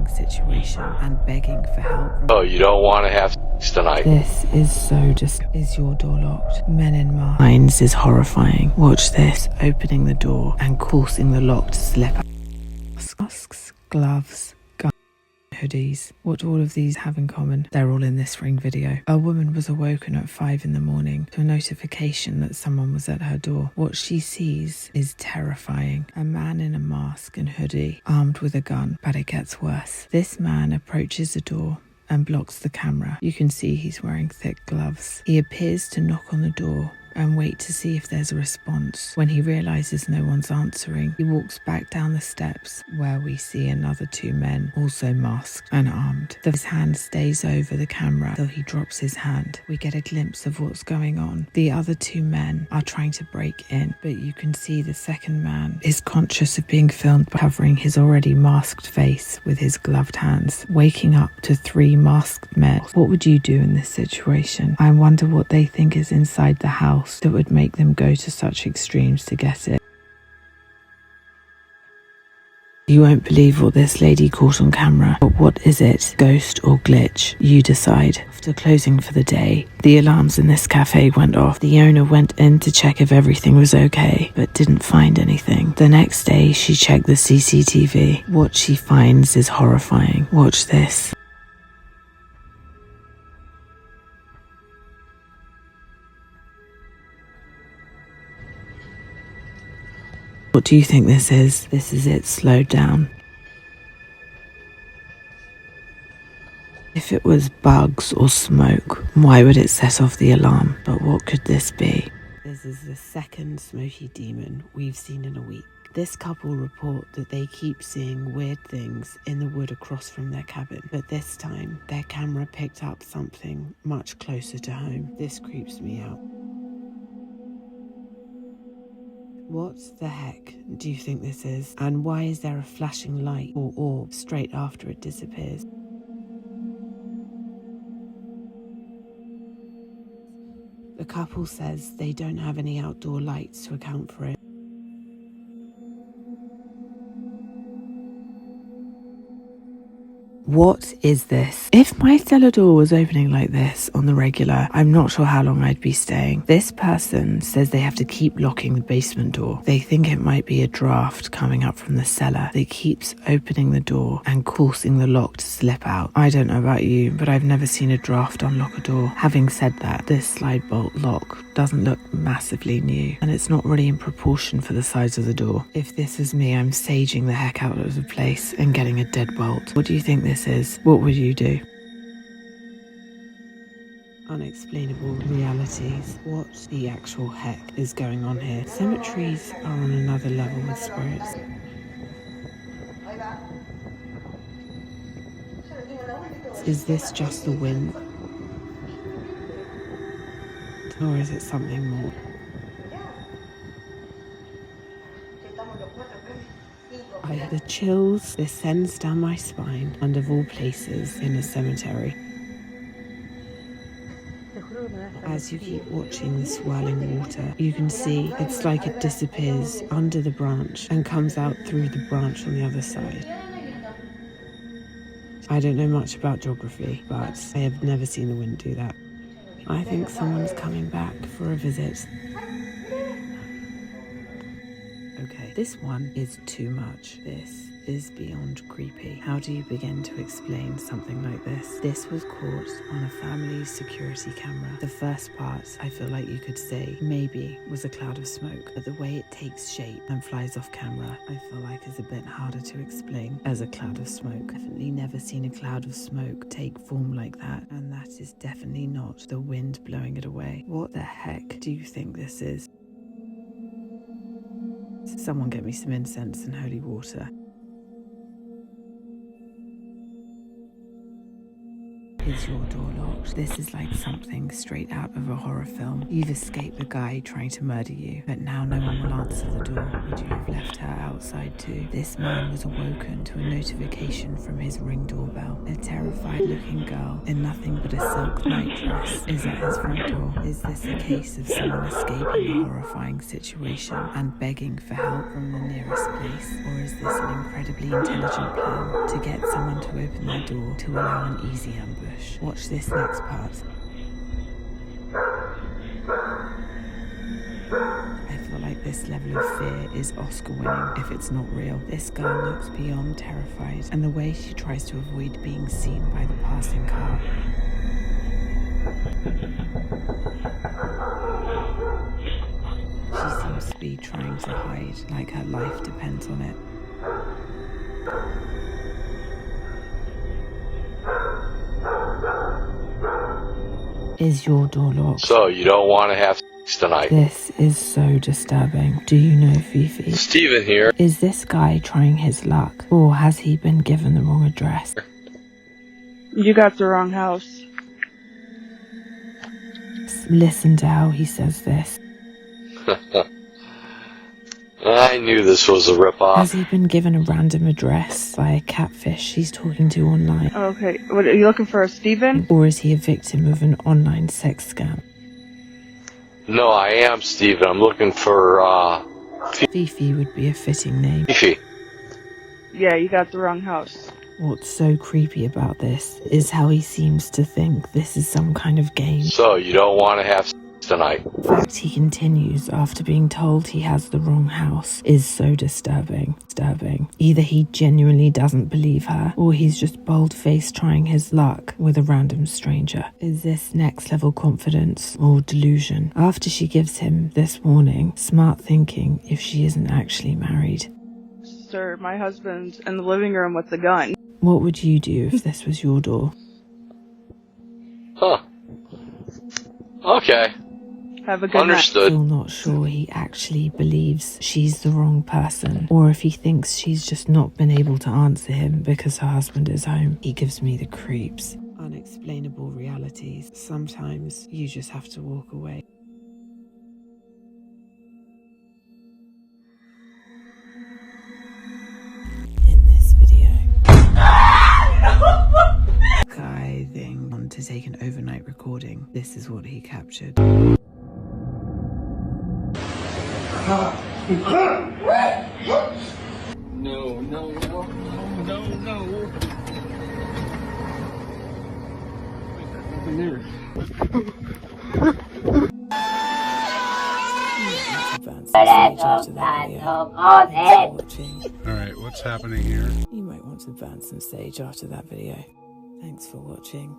situation and begging for help. Oh, you don't want to have sex tonight. This is so just. Is your door locked? Men in masks is horrifying. Watch this. Opening the door and causing the lock to slip out. Masks, gloves, guns, hoodies. What do all of these have in common? They're all in this Ring video. A woman was awoken at 5 in the morning to a notification that someone was at her door. What she sees is terrifying. A man in a mask and hoodie, armed with a gun. But it gets worse. This man approaches the door and blocks the camera. You can see he's wearing thick gloves. He appears to knock on the door and wait to see if there's a response. When he realizes no one's answering, he walks back down the steps where we see another 2 men, also masked and armed. His hand stays over the camera till he drops his hand. We get a glimpse of what's going on. The other 2 men are trying to break in, but you can see the second man is conscious of being filmed by covering his already masked face with his gloved hands, waking up to 3 masked men. What would you do in this situation? I wonder what they think is inside the house that would make them go to such extremes to get it. You won't believe what this lady caught on camera, but what is it? Ghost or glitch? You decide. After closing for the day, the alarms in this cafe went off. The owner went in to check if everything was okay, but didn't find anything. The next day, she checked the CCTV. What she finds is horrifying. Watch this. What do you think this is? This is it slowed down. If it was bugs or smoke, why would it set off the alarm? But what could this be? This is the second smoky demon we've seen in a week. This couple report that they keep seeing weird things in the wood across from their cabin, but this time their camera picked up something much closer to home. This creeps me out. What the heck do you think this is? And why is there a flashing light or orb straight after it disappears? The couple says they don't have any outdoor lights to account for it. What is this? If my cellar door was opening like this on the regular, I'm not sure how long I'd be staying. This person says they have to keep locking the basement door. They think it might be a draft coming up from the cellar that keeps opening the door and causing the lock to slip out. I don't know about you, but I've never seen a draft unlock a door. Having said that, this slide bolt lock doesn't look massively new, and it's not really in proportion for the size of the door. If this is me, I'm saging the heck out of the place and getting a deadbolt. What do you think this is? What would you do? Unexplainable realities. What the actual heck is going on here? Cemeteries are on another level with spirits. Is this just the wind? Or is it something more? I have the chills. This sends down my spine, and of all places in a cemetery. As you keep watching the swirling water, you can see it's like it disappears under the branch and comes out through the branch on the other side. I don't know much about geography, but I have never seen the wind do that. I think someone's coming back for a visit. Okay, this one is too much. This is beyond creepy. How do you begin to explain something like this? This was caught on a family's security camera. The first part, I feel like you could say, maybe was a cloud of smoke, but the way it takes shape and flies off camera, I feel like is a bit harder to explain as a cloud of smoke. Definitely never seen a cloud of smoke take form like that, and that is definitely not the wind blowing it away. What the heck do you think this is? Someone get me some incense and holy water. is your door locked? This is like something straight out of a horror film. You've escaped the guy trying to murder you, but now no one will answer the door. Would you have left her outside too? This man was awoken to a notification from his Ring doorbell. A terrified looking girl in nothing but a silk nightdress is at his front door. Is this a case of someone escaping a horrifying situation and begging for help from the nearest place? Or is this an incredibly intelligent plan to get someone to open their door to allow an easy ambush? Watch this next part. I feel like this level of fear is Oscar winning if it's not real. This girl looks beyond terrified, and the way she tries to avoid being seen by the passing car. She seems to be trying to hide, like her life depends on it. Is your door locked? So you don't want to have sex tonight. This is so disturbing. Do you know Fifi? Steven here. Is this guy trying his luck, or has he been given the wrong address? You got the wrong house. Listen to how he says this. I knew this was a ripoff. Has he been given a random address by a catfish he's talking to online? Okay, what are you looking for, Steven? Or is he a victim of an online sex scam? No, I am Steven. I'm looking for, Fifi would be a fitting name. Fifi. Yeah, you got the wrong house. What's so creepy about this is how he seems to think this is some kind of game. So you don't want to have sex tonight. The fact he continues after being told he has the wrong house is so disturbing. Either he genuinely doesn't believe her, or he's just bold-faced trying his luck with a random stranger. Is this next level confidence or delusion? After she gives him this warning, smart thinking if she isn't actually married. Sir, my husband's in the living room with the gun. What would you do if this was your door? Huh. Okay. Have a good Understood. Still not sure he actually believes she's the wrong person, or if he thinks she's just not been able to answer him because her husband is home. He gives me the creeps. Unexplainable realities. Sometimes you just have to walk away. In this video, guy thing on to take an overnight recording. This is what he captured. No. Open there. Alright, what's happening here? You might want to burn some sage after that video. Thanks for watching.